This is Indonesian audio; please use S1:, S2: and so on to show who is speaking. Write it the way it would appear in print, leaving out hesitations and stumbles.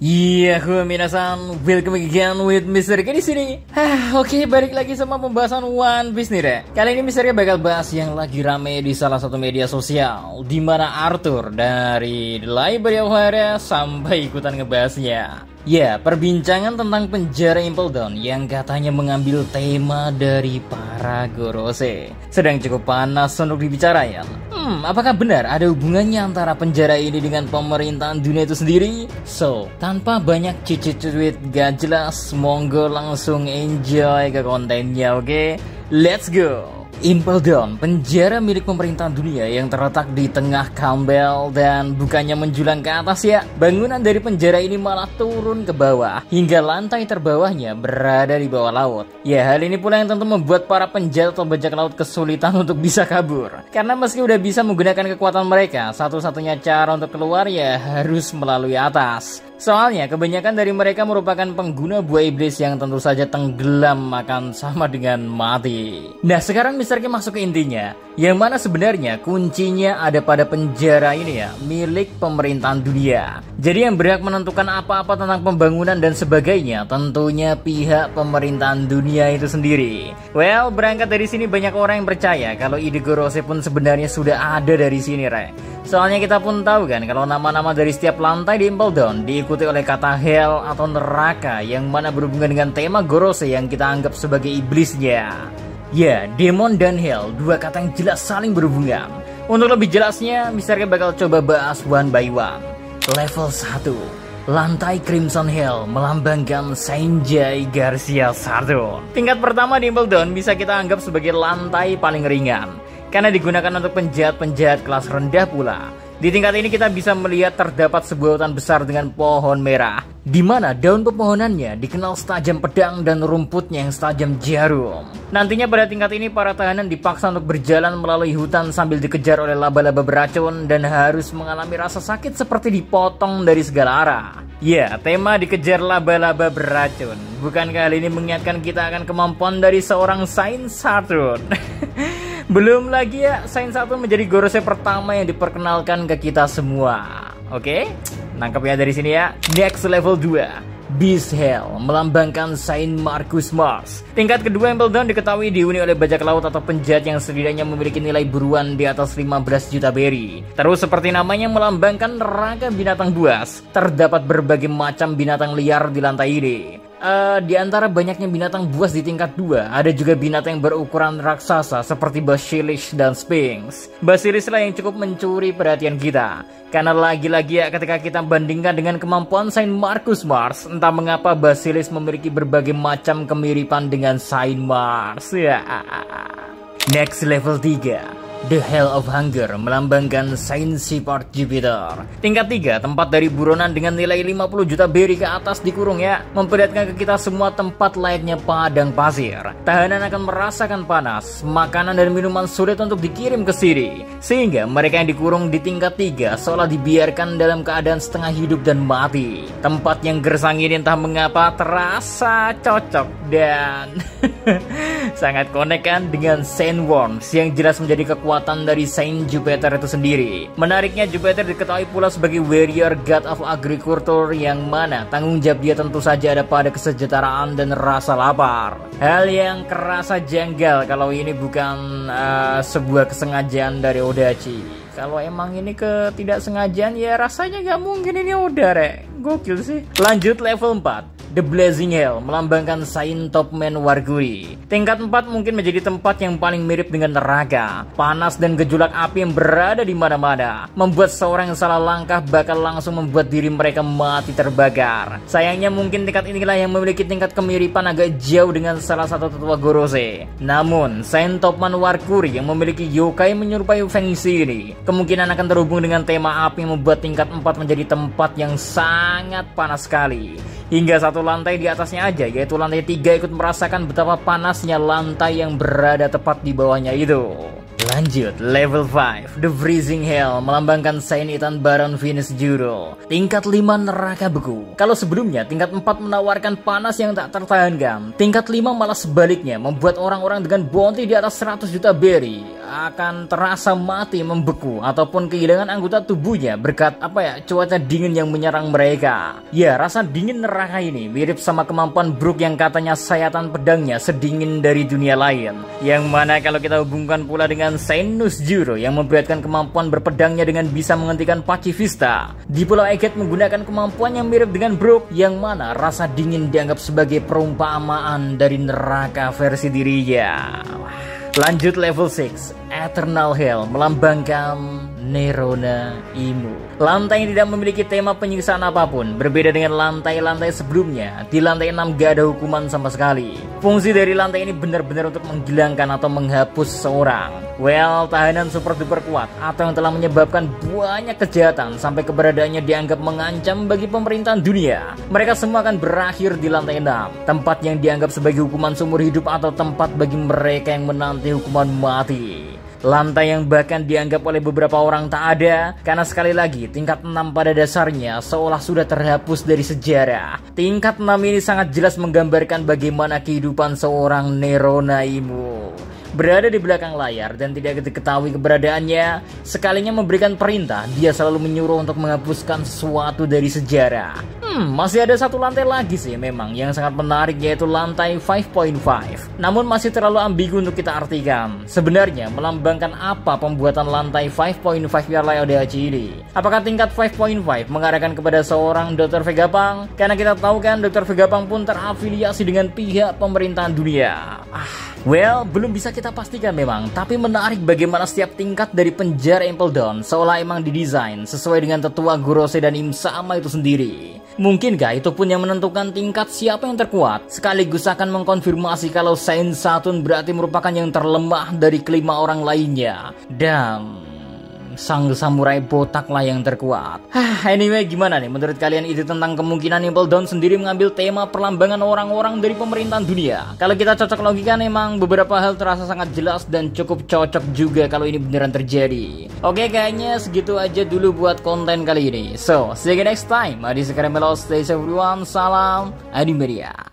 S1: Iya, minasan, welcome again with Mr. K di sini. Oke, balik lagi sama pembahasan One Piece nih, Rek. Kali ini Mr. K bakal bahas yang lagi rame di salah satu media sosial, di mana Arthur dari The Library of Hera sampai ikutan ngebahasnya. Ya, perbincangan tentang penjara Impel Down yang katanya mengambil tema dari para Gorose sedang cukup panas untuk dibicarakan. Apakah benar ada hubungannya antara penjara ini dengan pemerintahan dunia itu sendiri? So, tanpa banyak cicit-cicit gak jelas, monggo langsung enjoy ke kontennya, oke? Let's go! Impel Down, penjara milik pemerintahan dunia yang terletak di tengah Campbell dan bukannya menjulang ke atas ya. Bangunan dari penjara ini malah turun ke bawah hingga lantai terbawahnya berada di bawah laut. Ya, hal ini pula yang tentu membuat para penjahat atau bajak laut kesulitan untuk bisa kabur. Karena meski udah bisa menggunakan kekuatan mereka, satu-satunya cara untuk keluar ya harus melalui atas. Soalnya kebanyakan dari mereka merupakan pengguna buah iblis yang tentu saja tenggelam akan sama dengan mati. Nah, sekarang Mr. K masuk ke intinya, yang mana sebenarnya kuncinya ada pada penjara ini ya, milik pemerintahan dunia. Jadi yang berhak menentukan apa-apa tentang pembangunan dan sebagainya tentunya pihak pemerintahan dunia itu sendiri. Well, berangkat dari sini banyak orang yang percaya kalau ide Gorose pun sebenarnya sudah ada dari sini, Rek. Soalnya kita pun tahu kan kalau nama-nama dari setiap lantai di Impel Down diikuti oleh kata hell atau neraka yang mana berhubungan dengan tema Gorose yang kita anggap sebagai iblisnya. Ya, demon dan hell, dua kata yang jelas saling berhubungan. Untuk lebih jelasnya, Mr. K bakal coba bahas one by one. Level 1, lantai Crimson Hell melambangkan Sanjay Garcia Sardo. Tingkat pertama di Impel Down bisa kita anggap sebagai lantai paling ringan karena digunakan untuk penjahat-penjahat kelas rendah pula. Di tingkat ini kita bisa melihat terdapat sebuah hutan besar dengan pohon merah, di mana daun pepohonannya dikenal setajam pedang dan rumputnya yang setajam jarum. Nantinya pada tingkat ini para tahanan dipaksa untuk berjalan melalui hutan sambil dikejar oleh laba-laba beracun dan harus mengalami rasa sakit seperti dipotong dari segala arah. Ya, tema dikejar laba-laba beracun. Bukankah hal ini mengingatkan kita akan kemampuan dari seorang Saint Saturn? Belum lagi ya, Saint Saturn menjadi Gorose pertama yang diperkenalkan ke kita semua. Oke? Nangkep ya dari sini ya. Next level 2. Beast Hell melambangkan Saint Marcus Mars. Tingkat kedua Impel Down diketahui dihuni oleh bajak laut atau penjahat yang setidaknya memiliki nilai buruan di atas 15 juta berry. Terus seperti namanya melambangkan neraka binatang buas, terdapat berbagai macam binatang liar di lantai ini. Di antara banyaknya binatang buas di tingkat 2, ada juga binatang yang berukuran raksasa seperti Basilisk dan Sphinx. Basilisk lah yang cukup mencuri perhatian kita, karena lagi-lagi ya ketika kita bandingkan dengan kemampuan Saint Marcus Mars, entah mengapa Basilisk memiliki berbagai macam kemiripan dengan Saint Mars. Next level 3. The Hell of Hunger melambangkan Saint Shepard Jupiter. Tingkat 3, tempat dari buronan dengan nilai 50 juta berry ke atas dikurung ya, memperlihatkan ke kita semua tempat layaknya padang pasir. Tahanan akan merasakan panas, makanan dan minuman sulit untuk dikirim ke sini, sehingga mereka yang dikurung di tingkat 3 seolah dibiarkan dalam keadaan setengah hidup dan mati. Tempat yang gersang ini entah mengapa terasa cocok dan sangat connect kan dengan Saint Worms yang jelas menjadi kekuatan dari Saint Jupiter itu sendiri. Menariknya, Jupiter diketahui pula sebagai warrior god of agriculture yang mana tanggung jawab dia tentu saja ada pada kesejahteraan dan rasa lapar. Hal yang kerasa janggal kalau ini bukan sebuah kesengajaan dari Odachi. Kalau emang ini ketidaksengajaan ya rasanya gak mungkin ini udah, Rek. Gokil sih. Lanjut level 4. The Blazing Hell melambangkan Saint Topman Warguri. Tingkat 4 mungkin menjadi tempat yang paling mirip dengan neraka. Panas dan gejolak api yang berada di mana-mana, membuat seorang yang salah langkah bakal langsung membuat diri mereka mati terbakar. Sayangnya mungkin tingkat inilah yang memiliki tingkat kemiripan agak jauh dengan salah satu tetua Gorose. Namun, Saint Topman Warguri yang memiliki yokai menyerupai fengsi ini kemungkinan akan terhubung dengan tema api yang membuat tingkat 4 menjadi tempat yang sangat panas sekali. Hingga satu lantai di atasnya aja, yaitu lantai 3 ikut merasakan betapa panasnya lantai yang berada tepat di bawahnya itu. Lanjut, level 5, The Freezing Hell melambangkan Saint Ethan Baron Venus Juro. Tingkat 5 neraka beku. Kalau sebelumnya tingkat 4 menawarkan panas yang tak tertahankan, tingkat 5 malah sebaliknya membuat orang-orang dengan bounty di atas 100 juta berry akan terasa mati membeku ataupun kehilangan anggota tubuhnya berkat cuaca dingin yang menyerang mereka. Ya, rasa dingin neraka ini mirip sama kemampuan Brook yang katanya sayatan pedangnya sedingin dari dunia lain. Yang mana kalau kita hubungkan pula dengan Senus Juro yang memperlihatkan kemampuan berpedangnya dengan bisa menghentikan pacifista. Di Pulau Eget menggunakan kemampuan yang mirip dengan Brook yang mana rasa dingin dianggap sebagai perumpamaan dari neraka versi dirinya. Lanjut level 6, Eternal Hell melambangkan Nerona Imu. Lantai yang tidak memiliki tema penyiksaan apapun, berbeda dengan lantai-lantai sebelumnya. Di lantai 6 gak ada hukuman sama sekali. Fungsi dari lantai ini benar-benar untuk menghilangkan atau menghapus seseorang. Well, tahanan super duper kuat atau yang telah menyebabkan banyak kejahatan sampai keberadaannya dianggap mengancam bagi pemerintahan dunia. Mereka semua akan berakhir di lantai 6, tempat yang dianggap sebagai hukuman seumur hidup atau tempat bagi mereka yang menanti hukuman mati. Lantai yang bahkan dianggap oleh beberapa orang tak ada, karena sekali lagi tingkat 6 pada dasarnya seolah sudah terhapus dari sejarah. Tingkat 6 ini sangat jelas menggambarkan bagaimana kehidupan seorang Nerona Imu. Berada di belakang layar dan tidak diketahui keberadaannya, sekalinya memberikan perintah, dia selalu menyuruh untuk menghapuskan sesuatu dari sejarah. Masih ada satu lantai lagi sih memang yang sangat menarik, yaitu lantai 5.5. Namun masih terlalu ambigu untuk kita artikan. Sebenarnya melambangkan apa pembuatan lantai 5.5 Yarlai Odachi ini? Apakah tingkat 5.5 mengarahkan kepada seorang Dr. Vegapunk? Karena kita tahu kan Dr. Vegapunk pun terafiliasi dengan pihak pemerintahan dunia. Well, belum bisa kita pastikan memang, tapi menarik bagaimana setiap tingkat dari penjara Impel Down seolah emang didesain sesuai dengan tetua Gorose dan Im-sama itu sendiri. Mungkinkah itu pun yang menentukan tingkat siapa yang terkuat, sekaligus akan mengkonfirmasi kalau Saint Saturn berarti merupakan yang terlemah dari kelima orang lainnya, dan sang samurai botak lah yang terkuat. Anyway, gimana nih menurut kalian ide tentang kemungkinan Impel Down sendiri mengambil tema perlambangan orang-orang dari pemerintahan dunia? Kalau kita cocok logika, memang beberapa hal terasa sangat jelas dan cukup cocok juga kalau ini beneran terjadi. Oke, kayaknya segitu aja dulu buat konten kali ini. So, see you next time. Adi Sekarang Melo, stay safe everyone. Salam Adi Media.